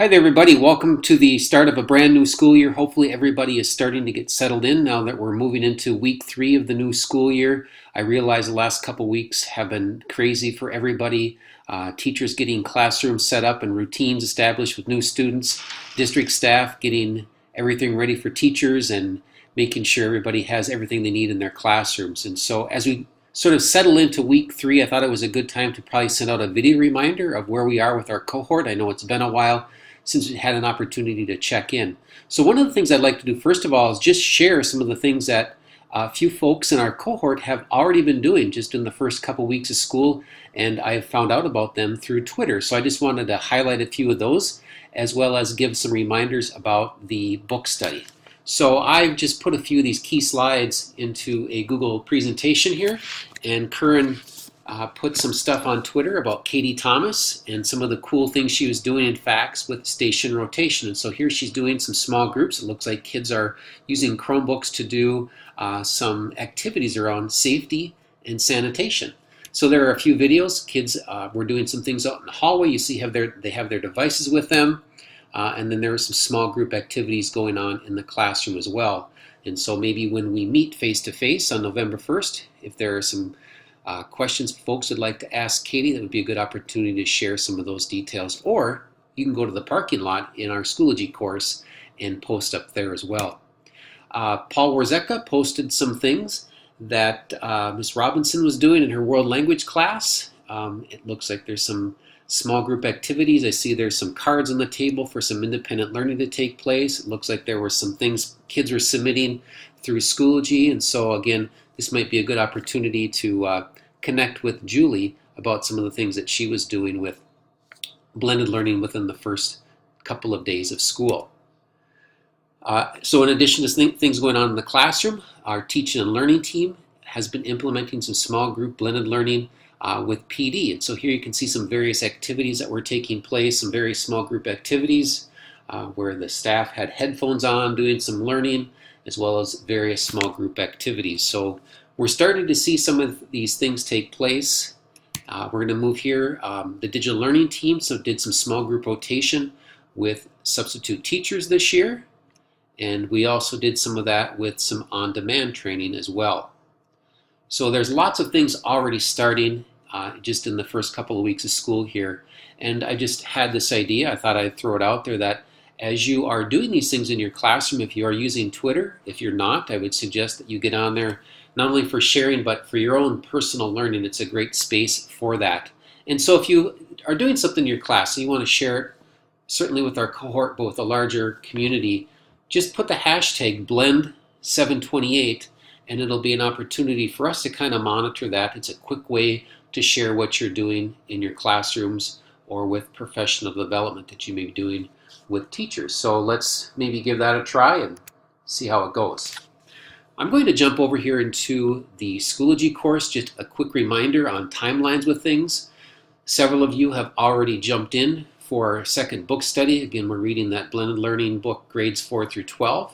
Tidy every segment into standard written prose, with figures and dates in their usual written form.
Hi there, everybody. Welcome to the start of a brand new school year. Hopefully everybody is starting to get settled in now that we're moving into week 3 of the new school year. I realize the last couple weeks have been crazy for everybody. Teachers getting classrooms set up and routines established with new students, district staff getting everything ready for teachers and making sure everybody has everything they need in their classrooms. And so as we sort of settle into week 3, I thought it was a good time to probably send out a video reminder of where we are with our cohort. I know it's been a while since we had an opportunity to check in. So one of the things I'd like to do first of all is just share some of the things that a few folks in our cohort have already been doing just in the first couple weeks of school, and I found out about them through Twitter. So I just wanted to highlight a few of those as well as give some reminders about the book study. So I've just put a few of these key slides into a Google presentation here, and Curran put some stuff on Twitter about Katie Thomas and some of the cool things she was doing in FACS with station rotation. And so here she's doing some small groups. It looks like kids are using Chromebooks to do some activities around safety and sanitation. So there are a few videos. Kids were doing some things out in the hallway. You see they have their devices with them. And then there are some small group activities going on in the classroom as well. And so maybe when we meet face-to-face on November 1st, if there are some questions folks would like to ask Katie, that would be a good opportunity to share some of those details. Or you can go to the parking lot in our Schoology course and post up there as well. Paul Warzeka posted some things that Miss Robinson was doing in her world language class. It looks like there's some small group activities. I see there's some cards on the table for some independent learning to take place. It looks like there were some things kids were submitting through Schoology, and so again, this might be a good opportunity to connect with Julie about some of the things that she was doing with blended learning within the first couple of days of school. So in addition to things going on in the classroom, our teaching and learning team has been implementing some small group blended learning with PD. And so here you can see some various activities that were taking place, some very small group activities where the staff had headphones on doing some learning, as well as various small group activities. So we're starting to see some of these things take place. We're going to move here. The digital learning team did some small group rotation with substitute teachers this year. And we also did some of that with some on-demand training as well. So there's lots of things already starting just in the first couple of weeks of school here. And I just had this idea. I thought I'd throw it out there that as you are doing these things in your classroom, if you are using Twitter, if you're not, I would suggest that you get on there not only for sharing, but for your own personal learning. It's a great space for that. And so if you are doing something in your class and you want to share it, certainly with our cohort, but with a larger community, just put the hashtag blend728, and it'll be an opportunity for us to kind of monitor that. It's a quick way to share what you're doing in your classrooms or with professional development that you may be doing with teachers. So let's maybe give that a try and see how it goes. I'm going to jump over here into the Schoology course, just a quick reminder on timelines with things. Several of you have already jumped in for our second book study. Again, we're reading that blended learning book, grades 4 through 12.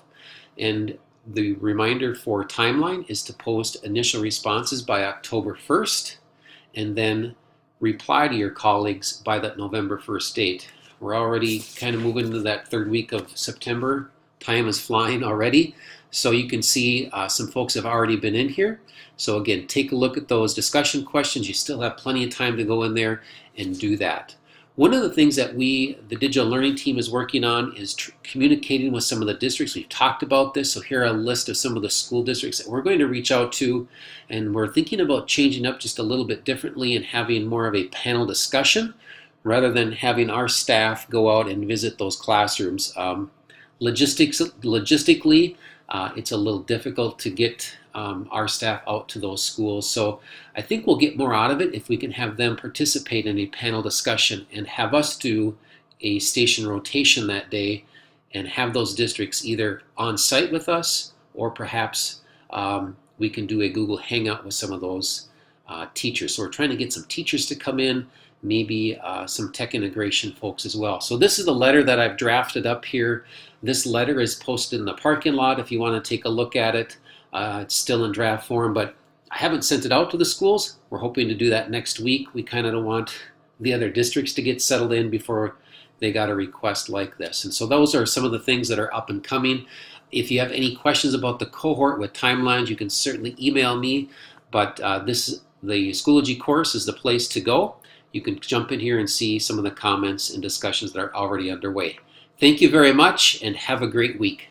And the reminder for timeline is to post initial responses by October 1st and then reply to your colleagues by that November 1st date. We're already kind of moving into that third week of September. Time is flying already. So you can see some folks have already been in here. So again, take a look at those discussion questions. You still have plenty of time to go in there and do that. One of the things that the digital learning team is working on is communicating with some of the districts. We've talked about this, so here are a list of some of the school districts that we're going to reach out to, and we're thinking about changing up just a little bit differently and having more of a panel discussion rather than having our staff go out and visit those classrooms. Logistically, it's a little difficult to get our staff out to those schools. So I think we'll get more out of it if we can have them participate in a panel discussion and have us do a station rotation that day and have those districts either on site with us or perhaps we can do a Google Hangout with some of those teachers. So we're trying to get some teachers to come in, maybe some tech integration folks as well. So this is the letter that I've drafted up here. This letter is posted in the parking lot if you want to take a look at it. It's still in draft form, but I haven't sent it out to the schools. We're hoping to do that next week. We kind of don't want the other districts to get settled in before they got a request like this. And so those are some of the things that are up and coming. If you have any questions about the cohort with timelines, you can certainly email me. But the Schoology course is the place to go. You can jump in here and see some of the comments and discussions that are already underway. Thank you very much and have a great week.